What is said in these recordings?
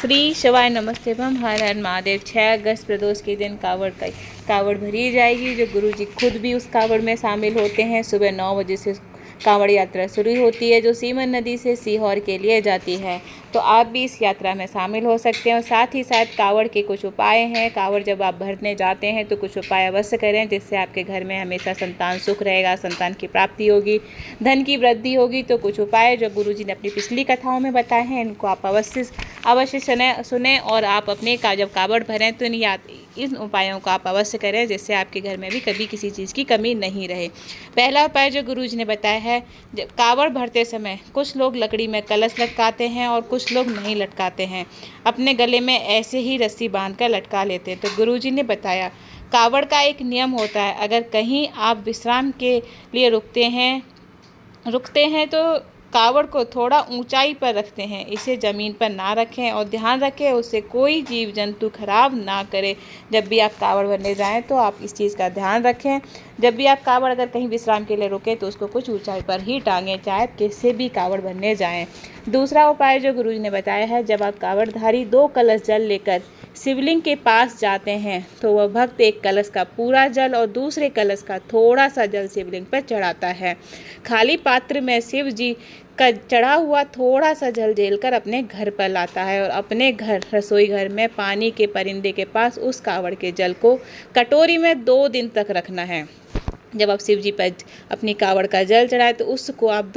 श्री शिवाय नमस्ते बम हर हर महादेव। 6 अगस्त प्रदोष के दिन कावड़ भरी जाएगी, जो गुरुजी खुद भी उस कावड़ में शामिल होते हैं। सुबह 9 बजे से कावड़ यात्रा शुरू होती है, जो सीमन नदी से सीहोर के लिए जाती है। तो आप भी इस यात्रा में शामिल हो सकते हैं। और साथ ही साथ कावड़ के कुछ उपाय हैं। कावड़ जब आप भरने जाते हैं तो कुछ उपाय अवश्य करें, जिससे आपके घर में हमेशा संतान सुख रहेगा, संतान की प्राप्ति होगी, धन की वृद्धि होगी। तो कुछ उपाय जो गुरुजी ने अपनी पिछली कथाओं में बताए हैं, इनको आप अवश्य सुने और आप अपने जब कावड़ भरें तो इन उपायों को आप अवश्य करें, जिससे आपके घर में भी कभी किसी चीज़ की कमी नहीं रहे। पहला उपाय जो गुरुजी ने बताया है, जब कावड़ भरते समय कुछ लोग लकड़ी में कलश लटकाते हैं और कुछ लोग नहीं लटकाते हैं, अपने गले में ऐसे ही रस्सी बांधकर लटका लेते हैं। तो गुरुजी ने बताया कावड़ का एक नियम होता है, अगर कहीं आप विश्राम के लिए रुकते हैं तो कावड़ को थोड़ा ऊंचाई पर रखते हैं, इसे ज़मीन पर ना रखें और ध्यान रखें उससे कोई जीव जंतु खराब ना करे। जब भी आप कावड़ भरने जाएं तो आप इस चीज़ का ध्यान रखें। जब भी आप कावड़ अगर कहीं विश्राम के लिए रुकें तो उसको कुछ ऊंचाई पर ही टांगें, चाहे आप किससे भी कावड़ भरने जाएं। दूसरा उपाय जो गुरुजी ने बताया है, जब आप कावड़धारी 2 कलश जल लेकर शिवलिंग के पास जाते हैं तो वह भक्त एक कलश का पूरा जल और दूसरे कलश का थोड़ा सा जल शिवलिंग पर चढ़ाता है। खाली पात्र में शिव जी का चढ़ा हुआ थोड़ा सा जल झेलकर अपने घर पर लाता है और अपने घर रसोई घर में पानी के परिंदे के पास उस कावड़ के जल को कटोरी में 2 दिन तक रखना है। जब आप शिव जी पर अपनी कावड़ का जल चढ़ाएं तो उसको आप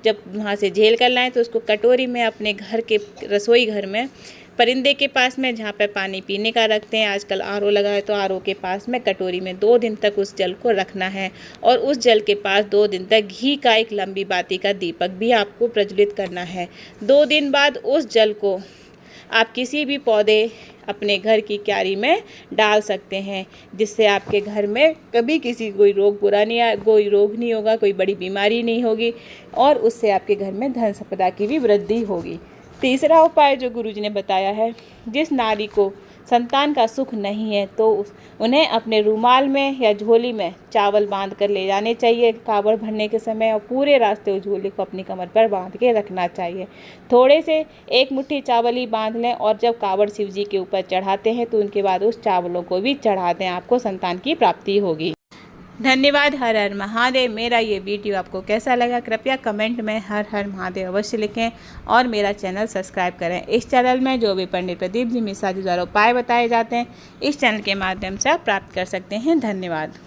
जब वहाँ से झेल कर लाएं तो उसको कटोरी में अपने घर के रसोई घर में परिंदे के पास में, जहाँ पर पानी पीने का रखते हैं, आजकल आरओ लगा है तो आरओ के पास में कटोरी में 2 दिन तक उस जल को रखना है। और उस जल के पास 2 दिन तक घी का एक लंबी बाती का दीपक भी आपको प्रज्वलित करना है। 2 दिन बाद उस जल को आप किसी भी पौधे अपने घर की क्यारी में डाल सकते हैं, जिससे आपके घर में कभी कोई रोग नहीं होगा, कोई बड़ी बीमारी नहीं होगी और उससे आपके घर में धन संपदा की भी वृद्धि होगी। तीसरा उपाय जो गुरुजी ने बताया है, जिस नारी को संतान का सुख नहीं है तो उन्हें अपने रुमाल में या झोली में चावल बांध कर ले जाने चाहिए कावड़ भरने के समय, और पूरे रास्ते उस झोली को अपनी कमर पर बांध के रखना चाहिए। थोड़े से 1 मुट्ठी चावल ही बांध लें और जब कावड़ शिव जी के ऊपर चढ़ाते हैं तो उनके बाद उस चावलों को भी चढ़ा दें, आपको संतान की प्राप्ति होगी। धन्यवाद। हर हर महादेव। मेरा ये वीडियो आपको कैसा लगा कृपया कमेंट में हर हर महादेव अवश्य लिखें और मेरा चैनल सब्सक्राइब करें। इस चैनल में जो भी पंडित प्रदीप जी मिश्रा जी द्वारा उपाय बताए जाते हैं, इस चैनल के माध्यम से आप प्राप्त कर सकते हैं। धन्यवाद।